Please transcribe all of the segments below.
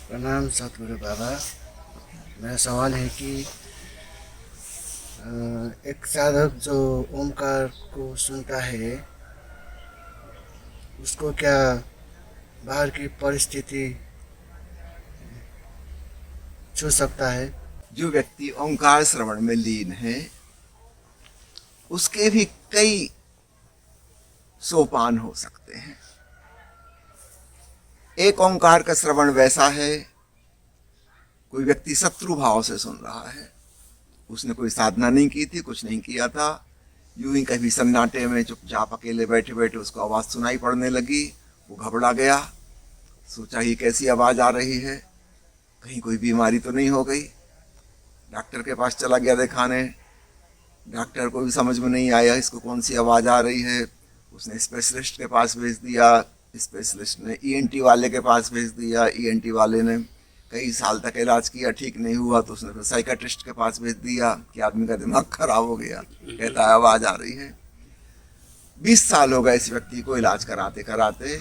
प्रणाम सतगुरु बाबा। मेरा सवाल है कि एक साधक जो ओमकार को सुनता है उसको क्या बाहर की परिस्थिति छू सकता है? जो व्यक्ति ओंकार श्रवण में लीन है उसके भी कई सोपान हो सकते हैं। एक ओंकार का श्रवण वैसा है, कोई व्यक्ति शत्रु भाव से सुन रहा है, उसने कोई साधना नहीं की थी, कुछ नहीं किया था, यूं ही कभी सन्नाटे में चुपचाप अकेले बैठे बैठे उसको आवाज सुनाई पड़ने लगी, वो घबरा गया, सोचा ये कैसी आवाज आ रही है, कहीं कोई बीमारी तो नहीं हो गई। डॉक्टर के पास चला गया दिखाने, डॉक्टर को भी समझ में नहीं आया इसको कौन सी आवाज आ रही है। उसने स्पेशलिस्ट के पास भेज दिया, स्पेशलिस्ट ने ईएनटी वाले के पास भेज दिया, ईएनटी वाले ने कई साल तक इलाज किया, ठीक नहीं हुआ तो उसने फिर साइकेट्रिस्ट के पास भेज दिया कि आदमी का दिमाग खराब हो गया, कहता है आवाज आ रही है। 20 साल हो गए इस व्यक्ति को इलाज कराते कराते,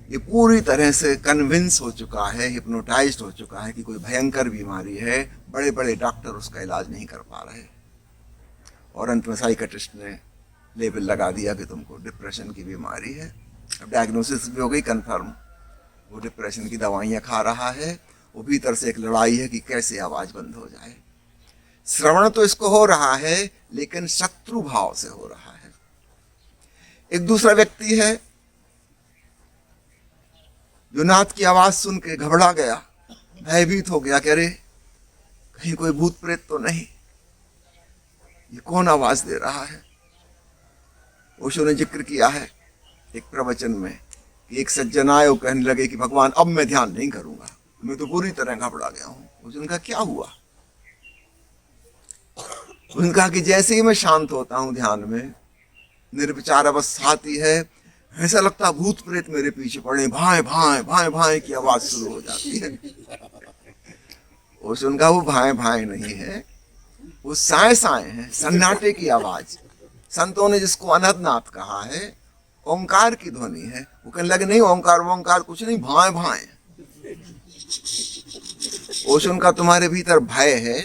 ये पूरी तरह से कन्विंस हो चुका है, हिप्नोटाइज्ड हो चुका है कि कोई भयंकर बीमारी है, बड़े बड़े डॉक्टर उसका इलाज नहीं कर पा रहे, और अंत में साइकेट्रिस्ट ने लेबल लगा दिया कि तुमको डिप्रेशन की बीमारी है। अब डायग्नोसिस भी हो गई कंफर्म, वो डिप्रेशन की दवाइयाँ खा रहा है। वो भीतर से एक लड़ाई है कि कैसे आवाज बंद हो जाए। श्रवण तो इसको हो रहा है लेकिन शत्रु भाव से हो रहा है। एक दूसरा व्यक्ति है जो नाथ की आवाज सुन के घबरा गया, भयभीत हो गया कि अरे कहीं कोई भूत प्रेत तो नहीं, ये कौन आवाज दे रहा है। ओशो ने जिक्र किया है एक प्रवचन में कि एक सज्जन आए, वो कहने लगे कि भगवान अब मैं ध्यान नहीं करूंगा, मैं तो पूरी तरह घबरा गया हूं। उनका क्या हुआ? उन्होंने कहा कि जैसे ही मैं शांत होता हूं ध्यान में, निर्विचार अवस्था आती है, ऐसा लगता भूत प्रेत मेरे पीछे पड़े, भाए भाए भाए भाए की आवाज शुरू हो जाती है। उनका वो भाए भाए नहीं है, वो साए साए है, सन्नाटे की आवाज। संतों ने जिसको अनहदनाथ कहा है, ओंकार की ध्वनि है। वो कहने लगे नहीं ओंकार वोंकार कुछ नहीं, भाए भाए। ओशो उनका तुम्हारे भीतर भय है,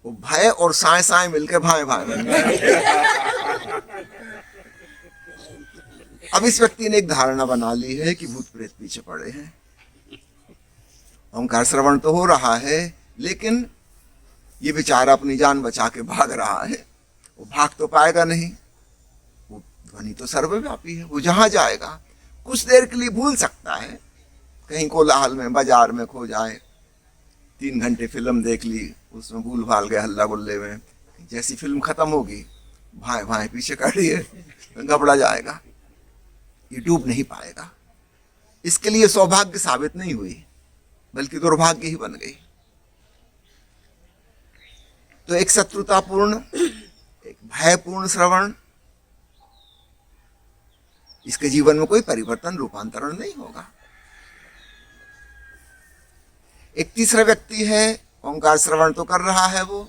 वो भय और साए साए मिलकर भाए भाए बन गए। अब इस व्यक्ति ने एक धारणा बना ली है कि भूत प्रेत पीछे पड़े हैं। ओंकार श्रवण तो हो रहा है लेकिन ये बेचारा अपनी जान बचा के भाग रहा है। वो भाग तो पाएगा नहीं, वो ध्वनि तो सर्वव्यापी है, वो जहां जाएगा कुछ देर के लिए भूल सकता है, कहीं कोलाहल में बाजार में खो जाए, 3 घंटे फिल्म देख ली, उसमें भूल भाल गए हल्ला गुल्ले में, जैसी फिल्म खत्म होगी भाई भाई पीछे खड़ी है, घबरा जाएगा, ये डूब नहीं पाएगा। इसके लिए सौभाग्य साबित नहीं हुई बल्कि दुर्भाग्य ही बन गई। तो एक शत्रुतापूर्ण, एक भयपूर्ण श्रवण, इसके जीवन में कोई परिवर्तन रूपांतरण नहीं होगा। एक तीसरा व्यक्ति है, ओंकार श्रवण तो कर रहा है, वो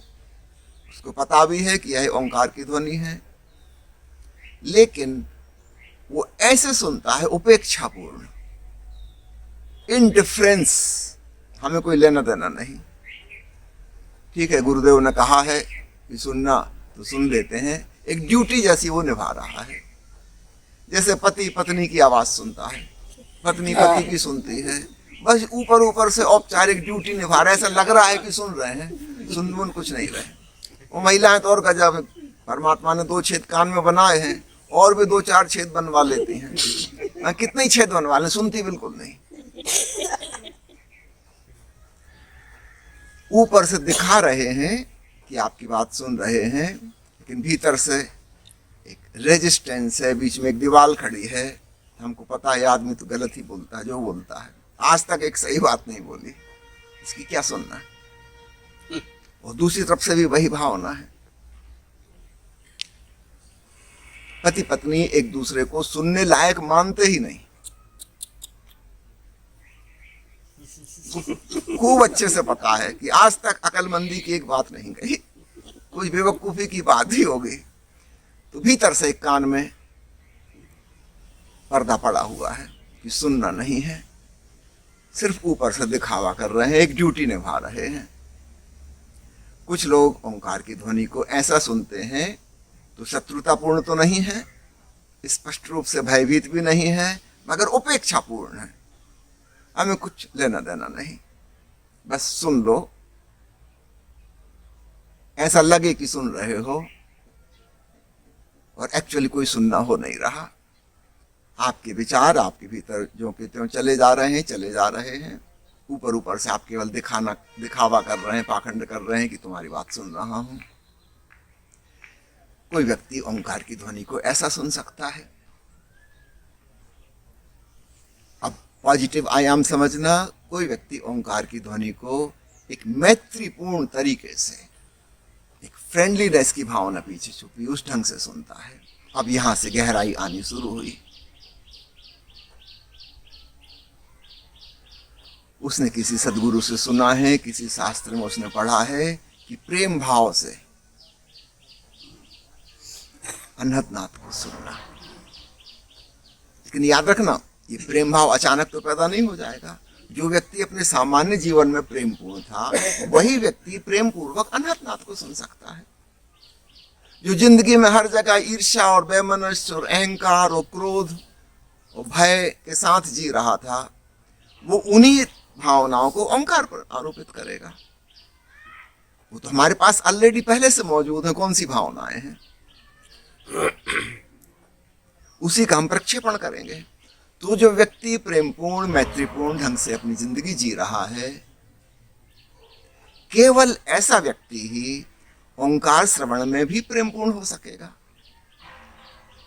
उसको पता भी है कि यह ओंकार की ध्वनि है, लेकिन वो ऐसे सुनता है उपेक्षापूर्ण, इनडिफरेंस, हमें कोई लेना देना नहीं। ठीक है, गुरुदेव ने कहा है कि सुनना तो सुन लेते हैं, एक ड्यूटी जैसी वो निभा रहा है। जैसे पति पत्नी की आवाज सुनता है, पत्नी पति की सुनती है, बस ऊपर ऊपर से औपचारिक ड्यूटी निभा रहे, ऐसा लग रहा है कि सुन रहे हैं, सुन कुछ नहीं रहे। वो महिलाएं तो और गजब है, परमात्मा ने 2 छेद कान में बनाए हैं, और भी 2-4 छेद बनवा लेती हैं। कितने ही छेद बनवा लें, सुनती बिल्कुल नहीं। ऊपर से दिखा रहे हैं कि आपकी बात सुन रहे हैं, लेकिन भीतर से एक रेजिस्टेंस है, बीच में एक दीवार खड़ी है। हमको पता है आदमी तो गलत ही बोलता है, जो बोलता है, आज तक एक सही बात नहीं बोली, इसकी क्या सुनना है। और दूसरी तरफ से भी वही भावना है, पति पत्नी एक दूसरे को सुनने लायक मानते ही नहीं। खूब अच्छे से पता है कि आज तक अकलमंदी की एक बात नहीं कही, कुछ बेवकूफी की बात ही होगी, तो भीतर से एक कान में पर्दा पड़ा हुआ है कि सुनना नहीं है। सिर्फ ऊपर से दिखावा कर रहे हैं, एक ड्यूटी निभा रहे हैं। कुछ लोग ओंकार की ध्वनि को ऐसा सुनते हैं तो शत्रुतापूर्ण तो नहीं है, स्पष्ट रूप से भयभीत भी नहीं है, मगर उपेक्षापूर्ण है। हमें कुछ लेना देना नहीं, बस सुन लो, ऐसा लगे कि सुन रहे हो और एक्चुअली कोई सुनना हो नहीं रहा। आपके विचार आपके भीतर जो कि त्यों चले जा रहे हैं। ऊपर ऊपर से आप केवल दिखावा कर रहे हैं, पाखंड कर रहे हैं कि तुम्हारी बात सुन रहा हूं। कोई व्यक्ति ओंकार की ध्वनि को ऐसा सुन सकता है। अब पॉजिटिव आयाम समझना, कोई व्यक्ति ओंकार की ध्वनि को एक मैत्रीपूर्ण तरीके से, एक फ्रेंडलीनेस की भावना पीछे छुपी उस ढंग से सुनता है। अब यहां से गहराई आनी शुरू हुई। उसने किसी सदगुरु से सुना है, किसी शास्त्र में उसने पढ़ा है कि प्रेम भाव से अनहतनाथ को सुनना। लेकिन याद रखना, ये प्रेम भाव अचानक तो पैदा नहीं हो जाएगा। जो व्यक्ति अपने सामान्य जीवन में प्रेम पूर्ण था, वही व्यक्ति प्रेम पूर्वक अनहतनाथ को सुन सकता है। जो जिंदगी में हर जगह ईर्ष्या और वैमनस्य और अहंकार और क्रोध और भय के साथ जी रहा था, वो उन्हीं भावनाओं को ओंकार पर आरोपित करेगा। वो तो हमारे पास ऑलरेडी पहले से मौजूद है। कौन सी भावनाएं हैं, उसी का हम प्रक्षेपण करेंगे। तो जो व्यक्ति प्रेमपूर्ण मैत्रीपूर्ण ढंग से अपनी जिंदगी जी रहा है, केवल ऐसा व्यक्ति ही ओंकार श्रवण में भी प्रेमपूर्ण हो सकेगा।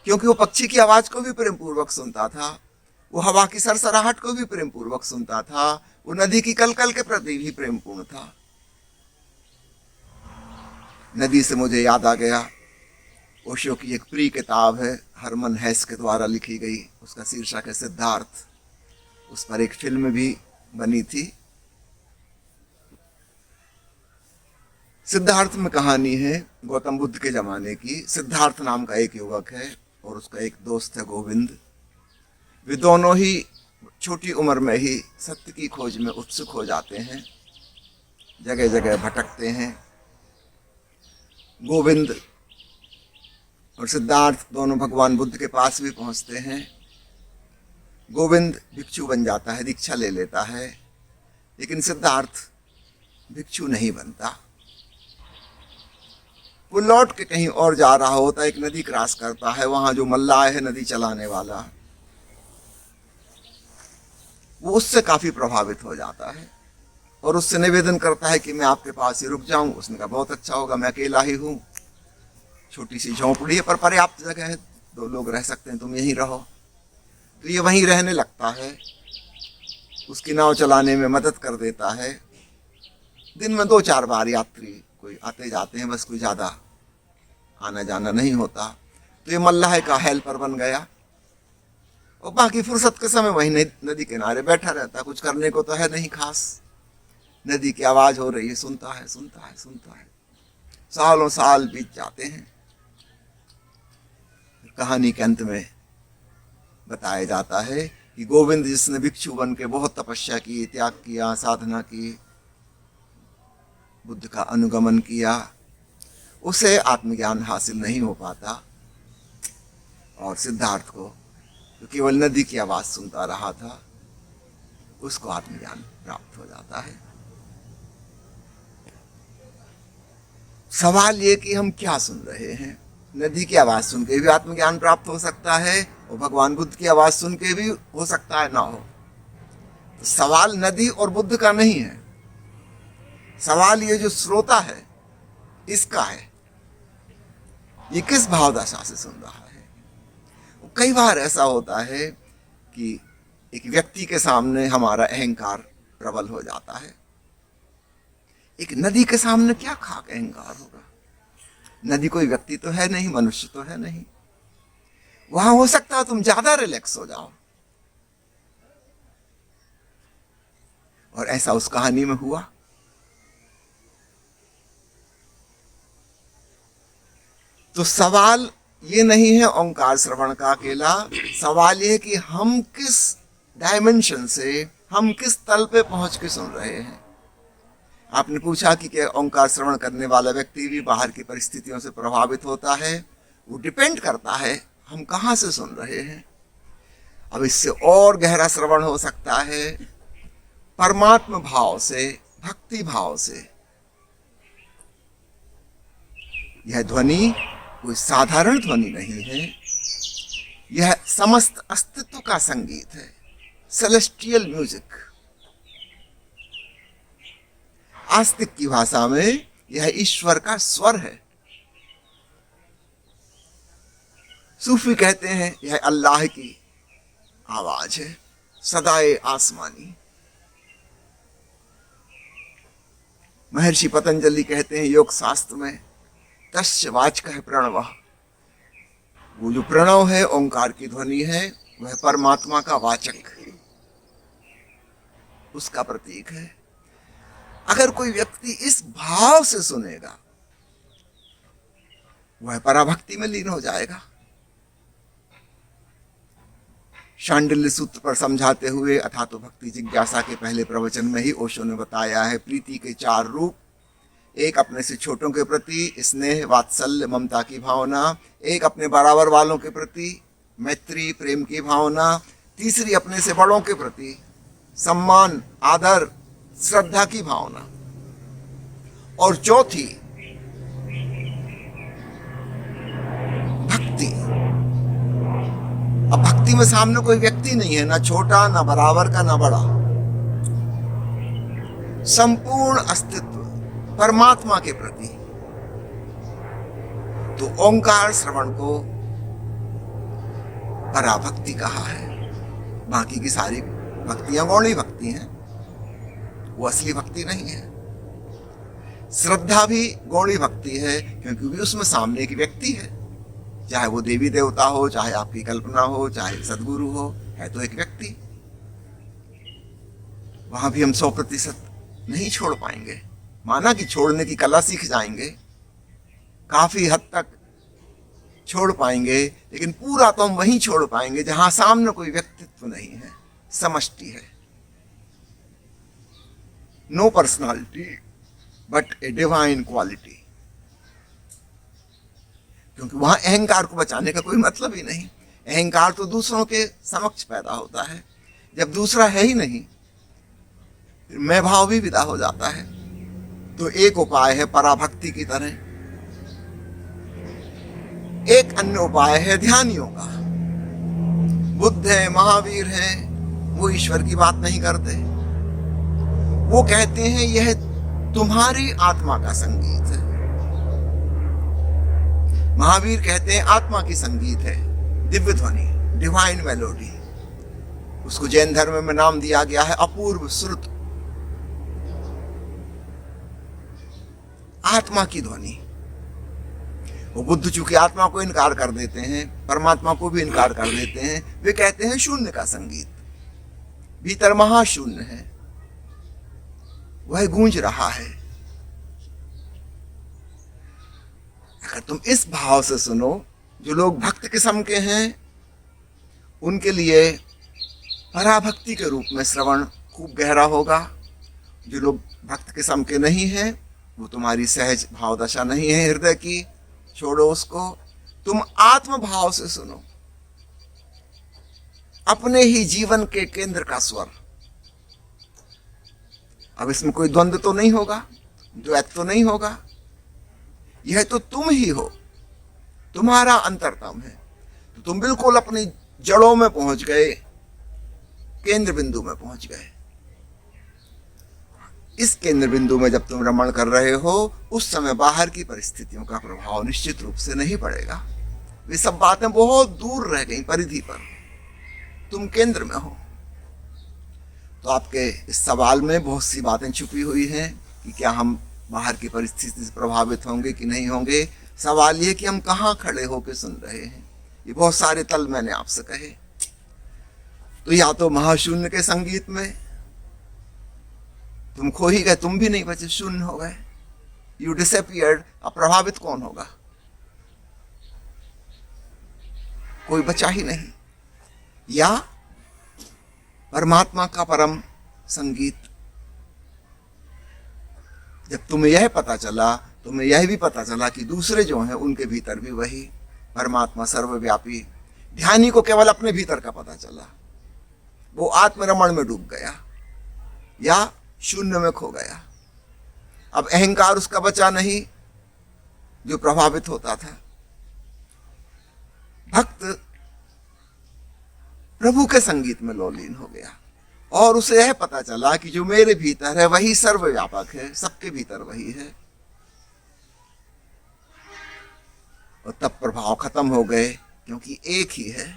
क्योंकि वो पक्षी की आवाज को भी प्रेम पूर्वक सुनता था, वो हवा की सरसराहट को भी प्रेम पूर्वक सुनता था, वो नदी की कलकल के प्रति भी प्रेमपूर्ण था। नदी से मुझे याद आ गया, ओशो की एक प्रिय किताब है, हरमन हेस के द्वारा लिखी गई, उसका शीर्षक है सिद्धार्थ। उस पर एक फिल्म भी बनी थी। सिद्धार्थ में कहानी है गौतम बुद्ध के जमाने की। सिद्धार्थ नाम का एक युवक है और उसका एक दोस्त है गोविंद। वे दोनों ही छोटी उम्र में ही सत्य की खोज में उत्सुक हो जाते हैं, जगह जगह भटकते हैं। गोविंद और सिद्धार्थ दोनों भगवान बुद्ध के पास भी पहुंचते हैं। गोविंद भिक्षु बन जाता है, दीक्षा ले लेता है, लेकिन सिद्धार्थ भिक्षु नहीं बनता। वो लौट के कहीं और जा रहा होता है, एक नदी क्रॉस करता है, वहां जो मल्लाह है नदी चलाने वाला, वो उससे काफी प्रभावित हो जाता है और उससे निवेदन करता है कि मैं आपके पास ही रुक जाऊं। उसने कहा बहुत अच्छा होगा, मैं अकेला ही हूं, छोटी सी झोंपड़ी है पर पर्याप्त जगह है, 2 लोग रह सकते हैं, तुम यहीं रहो। तो ये वहीं रहने लगता है, उसकी नाव चलाने में मदद कर देता है। दिन में 2-4 बार यात्री कोई आते जाते हैं, बस कोई ज्यादा आना जाना नहीं होता। तो ये मल्लाह का हेल्पर बन गया और बाकी फुर्सत के समय वहीं नदी किनारे बैठा रहता। कुछ करने को तो है नहीं खास, नदी की आवाज हो रही है, सुनता है सुनता है सुनता है। सालों साल बीत जाते हैं। कहानी के अंत में बताया जाता है कि गोविंद, जिसने भिक्षु बन के बहुत तपस्या की, त्याग किया, साधना की, बुद्ध का अनुगमन किया, उसे आत्मज्ञान हासिल नहीं हो पाता। और सिद्धार्थ को जो केवल नदी की आवाज सुनता रहा था, उसको आत्मज्ञान प्राप्त हो जाता है। सवाल ये कि हम क्या सुन रहे हैं। नदी की आवाज सुन के भी आत्मज्ञान प्राप्त हो सकता है और भगवान बुद्ध की आवाज सुन के भी हो सकता है ना हो। तो सवाल नदी और बुद्ध का नहीं है, सवाल ये जो श्रोता है इसका है, ये किस भाव दशा से सुन रहा है। कई बार ऐसा होता है कि एक व्यक्ति के सामने हमारा अहंकार प्रबल हो जाता है। एक नदी के सामने क्या खाक अहंकार होगा। नदी कोई व्यक्ति तो है नहीं, मनुष्य तो है नहीं, वहां हो सकता है तुम ज्यादा रिलैक्स हो जाओ। और ऐसा उस कहानी में हुआ। तो सवाल ये नहीं है ओंकार श्रवण का अकेला, सवाल ये है कि हम किस डायमेंशन से, हम किस तल पे पहुंच के सुन रहे हैं। आपने पूछा कि क्या ओंकार श्रवण करने वाला व्यक्ति भी बाहर की परिस्थितियों से प्रभावित होता है। वो डिपेंड करता है हम कहाँ से सुन रहे हैं। अब इससे और गहरा श्रवण हो सकता है परमात्म भाव से, भक्ति भाव से। यह ध्वनि कोई साधारण ध्वनि नहीं है, यह समस्त अस्तित्व का संगीत है, सेलेस्टियल म्यूजिक। आस्तिक की भाषा में यह ईश्वर का स्वर है। सूफी कहते हैं यह अल्लाह की आवाज है, सदाए आसमानी। महर्षि पतंजलि कहते हैं योग शास्त्र में तस्य वाचकः प्रणवः। वो जो प्रणव है, ओंकार की ध्वनि है, वह परमात्मा का वाचक है, उसका प्रतीक है। अगर कोई व्यक्ति इस भाव से सुनेगा वह पराभक्ति में लीन हो जाएगा। शांडिल्य सूत्र पर समझाते हुए अथा तो भक्ति जिज्ञासा के पहले प्रवचन में ही ओशो ने बताया है प्रीति के 4 रूप। एक अपने से छोटों के प्रति स्नेह, वात्सल्य, ममता की भावना। एक अपने बराबर वालों के प्रति मैत्री, प्रेम की भावना। तीसरी अपने से बड़ों के प्रति सम्मान, आदर, श्रद्धा की भावना। और चौथी भक्ति। अब भक्ति में सामने कोई व्यक्ति नहीं है, ना छोटा, ना बराबर का, ना बड़ा। संपूर्ण अस्तित्व परमात्मा के प्रति। तो ओंकार श्रवण को पराभक्ति कहा है। बाकी की सारी भक्तियां गौणी भक्ति हैं, वो असली भक्ति नहीं है। श्रद्धा भी गौणी भक्ति है, क्योंकि भी उसमें सामने की व्यक्ति है, चाहे वो देवी देवता हो, चाहे आपकी कल्पना हो, चाहे सदगुरु हो, है तो एक व्यक्ति। वहां भी हम 100% नहीं छोड़ पाएंगे। माना कि छोड़ने की कला सीख जाएंगे, काफी हद तक छोड़ पाएंगे, लेकिन पूरा तो हम वहीं छोड़ पाएंगे जहां सामने कोई व्यक्तित्व नहीं है, समष्टि है। No personality but a divine quality. क्योंकि वहां अहंकार को बचाने का कोई मतलब ही नहीं। अहंकार तो दूसरों के समक्ष पैदा होता है। जब दूसरा है ही नहीं, मैं भाव भी विदा हो जाता है। तो एक उपाय है पराभक्ति की तरह, एक अन्य उपाय है ध्यानियों का। बुद्ध है, महावीर है, वो ईश्वर की बात नहीं करते। वो कहते हैं यह तुम्हारी आत्मा का संगीत है। महावीर कहते हैं आत्मा की संगीत है, दिव्य ध्वनि, डिवाइन मेलोडी। उसको जैन धर्म में नाम दिया गया है अपूर्व श्रुत, आत्मा की ध्वनि। वो बुद्ध चूंकि आत्मा को इनकार कर देते हैं, परमात्मा को भी इनकार कर देते हैं, वे कहते हैं शून्य का संगीत। भीतर महाशून्य है, वह गूंज रहा है। अगर तुम इस भाव से सुनो, जो लोग भक्त किस्म के हैं उनके लिए पराभक्ति के रूप में श्रवण खूब गहरा होगा। जो लोग भक्त किस्म के नहीं हैं, वो तुम्हारी सहज भाव दशा नहीं है हृदय की, छोड़ो उसको। तुम आत्म भाव से सुनो, अपने ही जीवन के केंद्र का स्वर। अब इसमें कोई द्वंद्व तो नहीं होगा, द्वैत तो नहीं होगा। यह तो तुम ही हो, तुम्हारा अंतरतम है। तो तुम बिल्कुल अपनी जड़ों में पहुंच गए, केंद्र बिंदु में पहुंच गए। इस केंद्र बिंदु में जब तुम रमण कर रहे हो, उस समय बाहर की परिस्थितियों का प्रभाव निश्चित रूप से नहीं पड़ेगा। वे सब बातें बहुत दूर रह गई परिधि पर, तुम केंद्र में हो। तो आपके इस सवाल में बहुत सी बातें छुपी हुई हैं कि क्या हम बाहर की परिस्थिति से प्रभावित होंगे कि नहीं होंगे। सवाल ये कि हम कहाँ खड़े होकर सुन रहे हैं। ये बहुत सारे तल मैंने आपसे कहे। तो या तो महाशून्य के संगीत में तुम खो ही गए, तुम भी नहीं बचे, शून्य हो गए, यू डिसअपियर्ड। अब प्रभावित कौन होगा? कोई बचा ही नहीं। या परमात्मा का परम संगीत। जब तुम्हें यह पता चला, तुम्हें यह भी पता चला कि दूसरे जो हैं उनके भीतर भी वही परमात्मा सर्वव्यापी। ध्यानी को केवल अपने भीतर का पता चला, वो आत्मरमण में डूब गया या शून्य में खो गया। अब अहंकार उसका बचा नहीं जो प्रभावित होता था। भक्त प्रभु के संगीत में लौलीन हो गया और उसे यह पता चला कि जो मेरे भीतर है वही सर्वव्यापक है, सबके भीतर वही है। और तब प्रभाव खत्म हो गए, क्योंकि एक ही है।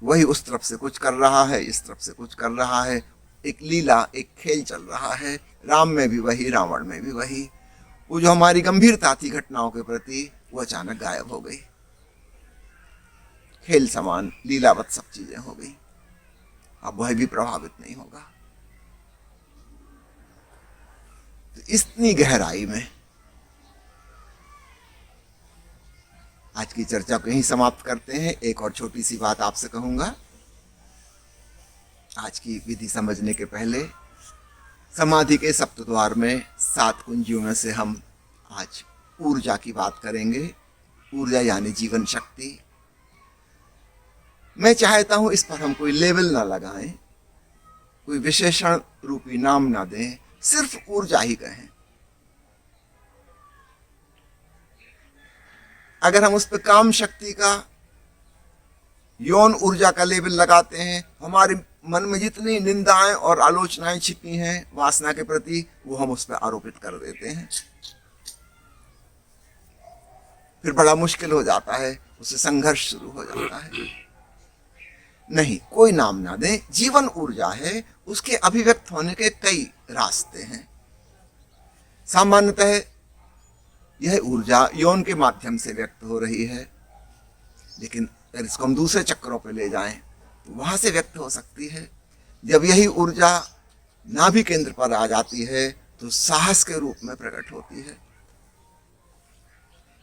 वही उस तरफ से कुछ कर रहा है, इस तरफ से कुछ कर रहा है। एक लीला, एक खेल चल रहा है। राम में भी वही, रावण में भी वही। वो जो हमारी गंभीरता थी घटनाओं के प्रति, वो अचानक गायब हो गई। खेल समान, लीलावत सब चीजें हो गई। अब वह भी प्रभावित नहीं होगा। तो इतनी गहराई में आज की चर्चा को यहीं समाप्त करते हैं। एक और छोटी सी बात आपसे कहूंगा। आज की विधि समझने के पहले समाधि के सप्तद्वार में 7 कुंजियों में से हम आज ऊर्जा की बात करेंगे। ऊर्जा यानी जीवन शक्ति। मैं चाहता हूं इस पर हम कोई लेबल ना लगाएं, कोई विशेषण रूपी नाम ना दें, सिर्फ ऊर्जा ही कहें। अगर हम उस पर काम शक्ति का, यौन ऊर्जा का लेबल लगाते हैं, हमारे मन में जितनी निंदाएं और आलोचनाएं छिपी हैं वासना के प्रति, वो हम उस पर आरोपित कर देते हैं। फिर बड़ा मुश्किल हो जाता है, उससे संघर्ष शुरू हो जाता है। नहीं, कोई नाम ना दें। जीवन ऊर्जा है, उसके अभिव्यक्त होने के कई रास्ते हैं। सामान्यतः यह ऊर्जा यौन के माध्यम से व्यक्त हो रही है, लेकिन अगर इसको हम दूसरे चक्रों पर ले जाएं तो वहां से व्यक्त हो सकती है। जब यही ऊर्जा नाभि केंद्र पर आ जाती है तो साहस के रूप में प्रकट होती है।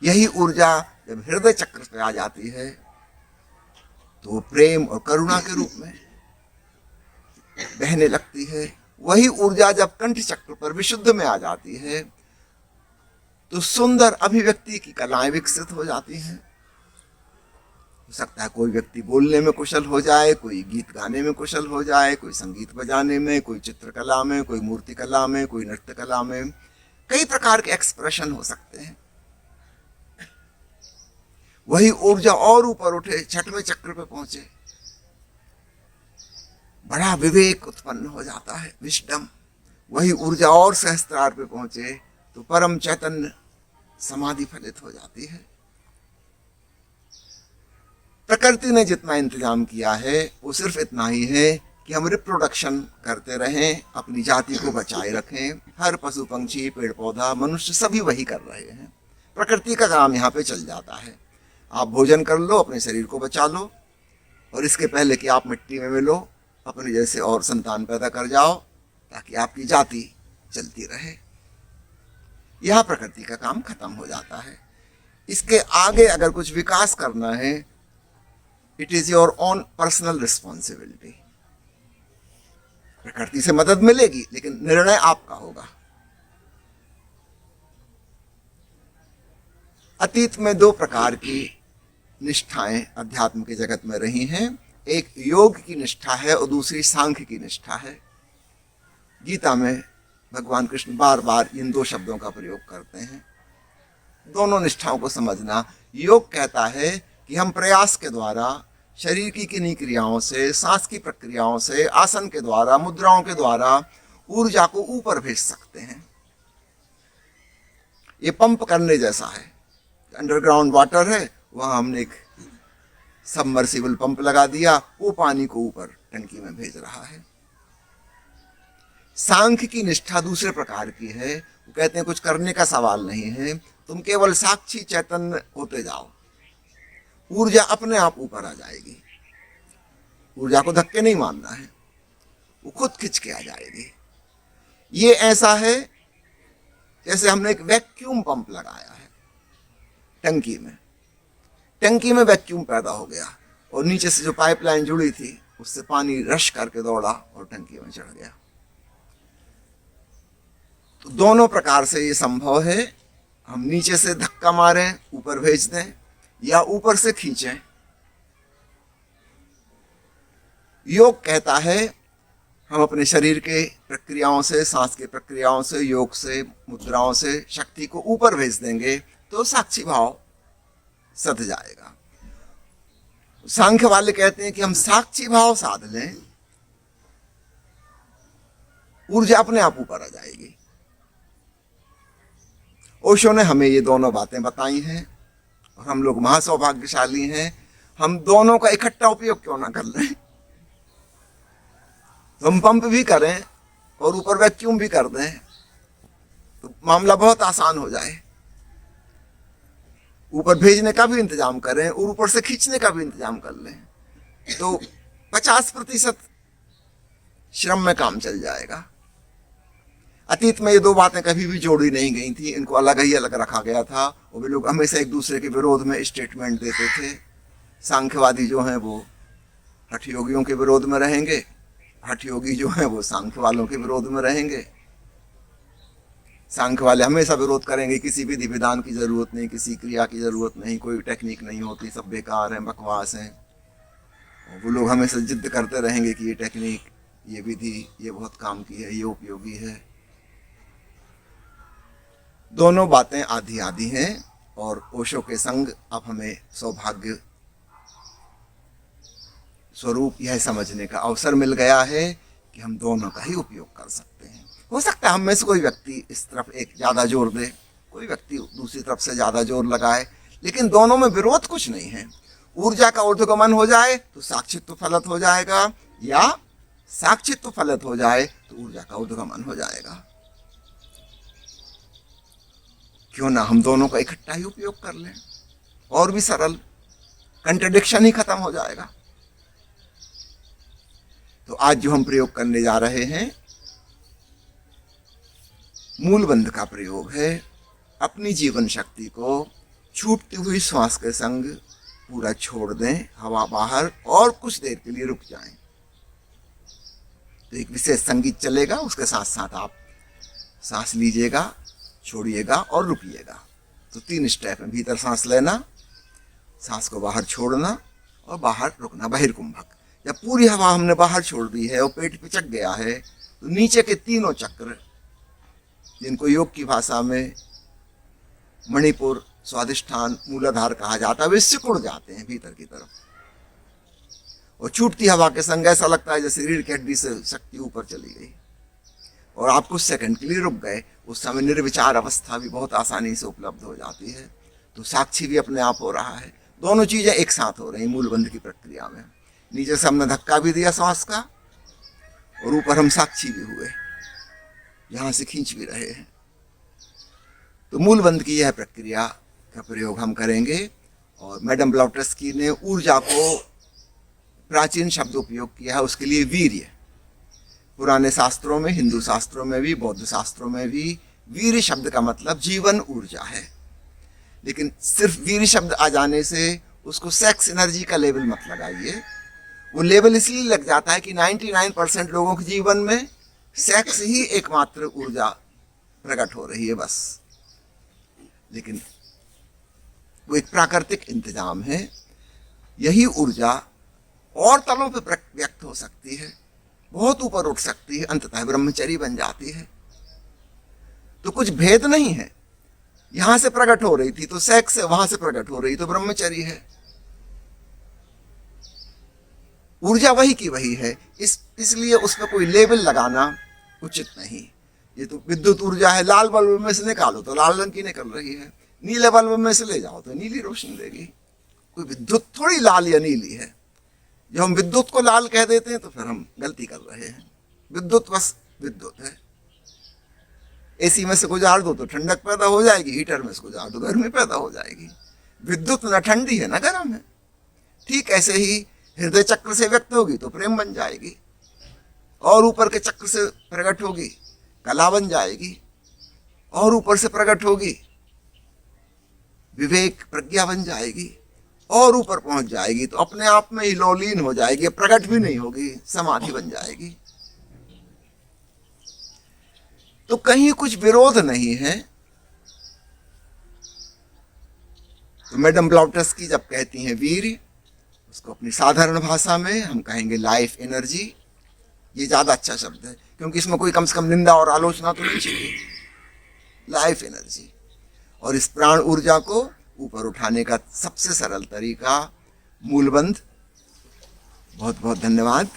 यही ऊर्जा जब हृदय चक्र पे आ जाती है तो वो प्रेम और करुणा के रूप में बहने लगती है। वही ऊर्जा जब कंठ चक्र पर विशुद्ध में आ जाती है तो सुंदर अभिव्यक्ति की कलाएं विकसित हो जाती हैं। हो सकता है कोई व्यक्ति बोलने में कुशल हो जाए, कोई गीत गाने में कुशल हो जाए, कोई संगीत बजाने में, कोई चित्रकला में, कोई मूर्ति कला में, कोई नृत्य कला में। कई प्रकार के एक्सप्रेशन हो सकते हैं। वही ऊर्जा और ऊपर उठे, छठवें चक्र पे पहुंचे, बड़ा विवेक उत्पन्न हो जाता है, विस्डम। वही ऊर्जा और सहस्त्रार पे पहुंचे तो परम चैतन्य समाधि फलित हो जाती है। प्रकृति ने जितना इंतजाम किया है वो सिर्फ इतना ही है कि हम रिप्रोडक्शन करते रहें, अपनी जाति को बचाए रखें। हर पशु पक्षी, पेड़ पौधा, मनुष्य सभी वही कर रहे हैं। प्रकृति का काम यहाँ पे चल जाता है। आप भोजन कर लो, अपने शरीर को बचा लो, और इसके पहले कि आप मिट्टी में मिलो, अपने जैसे और संतान पैदा कर जाओ ताकि आपकी जाति चलती रहे। यह प्रकृति का काम खत्म हो जाता है। इसके आगे अगर कुछ विकास करना है, it is your own personal responsibility. प्रकृति से मदद मिलेगी लेकिन निर्णय आपका होगा। अतीत में 2 प्रकार की निष्ठाएं अध्यात्म के जगत में रही हैं। एक योग की निष्ठा है और दूसरी सांख्य की निष्ठा है। गीता में भगवान कृष्ण बार बार इन 2 शब्दों का प्रयोग करते हैं। दोनों निष्ठाओं को समझना। योग कहता है कि हम प्रयास के द्वारा, शरीर की किन्हीं क्रियाओं से, सांस की प्रक्रियाओं से, आसन के द्वारा, मुद्राओं के द्वारा ऊर्जा को ऊपर भेज सकते हैं। ये पंप करने जैसा है। अंडरग्राउंड वाटर है, वहां हमने एक सबमर्सिबल पंप लगा दिया, वो पानी को ऊपर टंकी में भेज रहा है। सांख्य की निष्ठा दूसरे प्रकार की है। वो कहते हैं कुछ करने का सवाल नहीं है, तुम केवल साक्षी चैतन्य होते जाओ, ऊर्जा अपने आप ऊपर आ जाएगी। ऊर्जा को धक्के नहीं मारना है, वो खुद खिंच के आ जाएगी। ये ऐसा है जैसे हमने एक वैक्यूम पंप लगाया है टंकी में। टंकी में वैक्यूम पैदा हो गया और नीचे से जो पाइपलाइन जुड़ी थी उससे पानी रश करके दौड़ा और टंकी में चढ़ गया। तो दोनों प्रकार से ये संभव है, हम नीचे से धक्का मारें ऊपर भेज दें या ऊपर से खींचें। योग कहता है हम अपने शरीर के प्रक्रियाओं से, सांस की प्रक्रियाओं से, योग से, मुद्राओं से शक्ति को ऊपर भेज देंगे तो साक्षी भाव सध जाएगा। सांख्य वाले कहते हैं कि हम साक्षी भाव साध लें, ऊर्जा अपने आप ऊपर आ जाएगी। ओशो ने हमें ये दोनों बातें बताई हैं और हम लोग महासौभाग्यशाली हैं, हम दोनों का इकट्ठा उपयोग क्यों ना कर लें। तो हम पंप भी करें और ऊपर वैक्यूम भी कर दें तो मामला बहुत आसान हो जाए। ऊपर भेजने का भी इंतजाम करें और ऊपर से खींचने का भी इंतजाम कर लें तो 50% श्रम में काम चल जाएगा। अतीत में ये दो बातें कभी भी जोड़ी नहीं गई थी, इनको अलग ही अलग रखा गया था और वे लोग हमेशा एक दूसरे के विरोध में स्टेटमेंट देते थे। सांख्यवादी जो हैं वो हठ योगियों के विरोध में रहेंगे, हठ योगी जो हैं वो सांख्य वालों के विरोध में रहेंगे। सांख्य वाले हमेशा विरोध करेंगे, किसी विधि विधान की जरूरत नहीं, किसी क्रिया की जरूरत नहीं, कोई टेक्निक नहीं होती, सब बेकार है, बकवास है। वो लोग हमेशा जिद करते रहेंगे कि ये टेक्निक, ये विधि, ये बहुत काम की है, ये उपयोगी है। दोनों बातें आधी आधी हैं और ओशो के संग अब हमें सौभाग्य स्वरूप यह समझने का अवसर मिल गया है कि हम दोनों का ही उपयोग कर सकते हैं। हो सकता है हम में से कोई व्यक्ति इस तरफ एक ज्यादा जोर दे, कोई व्यक्ति दूसरी तरफ से ज्यादा जोर लगाए, लेकिन दोनों में विरोध कुछ नहीं है। ऊर्जा का ऊर्ध्वगमन हो जाए तो साक्षित्व फलित हो जाएगा, या साक्षित्व फलित हो जाए तो ऊर्जा का ऊर्ध्वगमन हो जाएगा। क्यों ना हम दोनों का इकट्ठा ही उपयोग कर लें, और भी सरल, कंट्रडिक्शन ही खत्म हो जाएगा। तो आज जो हम प्रयोग करने जा रहे हैं मूल बंध का प्रयोग है। अपनी जीवन शक्ति को छूटती हुई श्वास के संग पूरा छोड़ दें, हवा बाहर, और कुछ देर के लिए रुक जाएं। तो एक विशेष संगीत चलेगा, उसके साथ साथ आप सांस लीजिएगा, छोड़िएगा और रुकिएगा। तो 3 स्टेप हैं, भीतर सांस लेना, सांस को बाहर छोड़ना और बाहर रुकना, बहिर्कुंभक। जब पूरी हवा हमने बाहर छोड़ दी है और पेट पिचक गया है तो नीचे के तीनों चक्र, जिनको योग की भाषा में मणिपुर, स्वादिष्ठान, मूलाधार कहा जाता है, वे सिकुड़ जाते हैं भीतर की तरफ। और छूटती हवा के संग ऐसा लगता है जैसे रीढ़ की हड्डी से शक्ति ऊपर चली गई और आप कुछ सेकंड के लिए रुक गए। उस समय निर्विचार अवस्था भी बहुत आसानी से उपलब्ध हो जाती है। तो साक्षी भी अपने आप हो रहा है, दोनों चीजें एक साथ हो रही मूल बंध की प्रक्रिया में। नीचे से हमने धक्का भी दिया श्वास का और ऊपर हम साक्षी भी हुए, यहां से खींच भी रहे हैं। तो मूल बंध की यह प्रक्रिया का प्रयोग हम करेंगे। और मैडम ब्लॉवटस्की ने ऊर्जा को प्राचीन शब्द उपयोग किया है, उसके लिए वीर्य। पुराने शास्त्रों में, हिंदू शास्त्रों में भी, बौद्ध शास्त्रों में भी वीर्य शब्द का मतलब जीवन ऊर्जा है। लेकिन सिर्फ वीर्य शब्द आ जाने से उसको सेक्स एनर्जी का लेबल मत लगाइए। वो लेबल इसलिए लग जाता है कि 99% लोगों के जीवन में सेक्स ही एकमात्र ऊर्जा प्रकट हो रही है बस। लेकिन वो एक प्राकृतिक इंतजाम है। यही ऊर्जा और तलों पे व्यक्त हो सकती है, बहुत ऊपर उठ सकती है, अंततः ब्रह्मचरी बन जाती है। तो कुछ भेद नहीं है, यहां से प्रकट हो रही थी तो सेक्स है, वहां से प्रकट हो रही तो ब्रह्मचरी है। ऊर्जा वही की वही है, इसलिए उसमें कोई लेबल लगाना उचित नहीं। ये तो विद्युत ऊर्जा है, लाल बल्ब में से निकालो तो लाल रंग की निकल रही है, नीले बल्ब में से ले जाओ तो नीली रोशनी देगी। कोई विद्युत थोड़ी लाल या नीली है। जब हम विद्युत को लाल कह देते हैं तो फिर हम गलती कर रहे हैं। विद्युत बस विद्युत है। एसी में से गुजार दो तो ठंडक पैदा हो जाएगी, हीटर में से गुजार दो गर्मी पैदा हो जाएगी। विद्युत न ठंडी है न गर्म है। ठीक ऐसे ही हृदय चक्र से व्यक्त होगी तो प्रेम बन जाएगी, और ऊपर के चक्र से प्रकट होगी कला बन जाएगी, और ऊपर से प्रकट होगी विवेक, प्रज्ञा बन जाएगी, और ऊपर पहुंच जाएगी, तो अपने आप में ही लौलीन हो जाएगी, प्रकट भी नहीं होगी, समाधि बन जाएगी। तो कहीं कुछ विरोध नहीं है। तो मैडम ब्लाउटस्की जब कहती हैं वीर, उसको अपनी साधारण भाषा में हम कहेंगे लाइफ एनर्जी। ये ज्यादा अच्छा शब्द है, क्योंकि इसमें कोई कम से कम निंदा और आलोचना तो नहीं चाहिए। लाइफ एनर्जी, और इस प्राण ऊर्जा को ऊपर उठाने का सबसे सरल तरीका मूलबंध। बहुत बहुत धन्यवाद।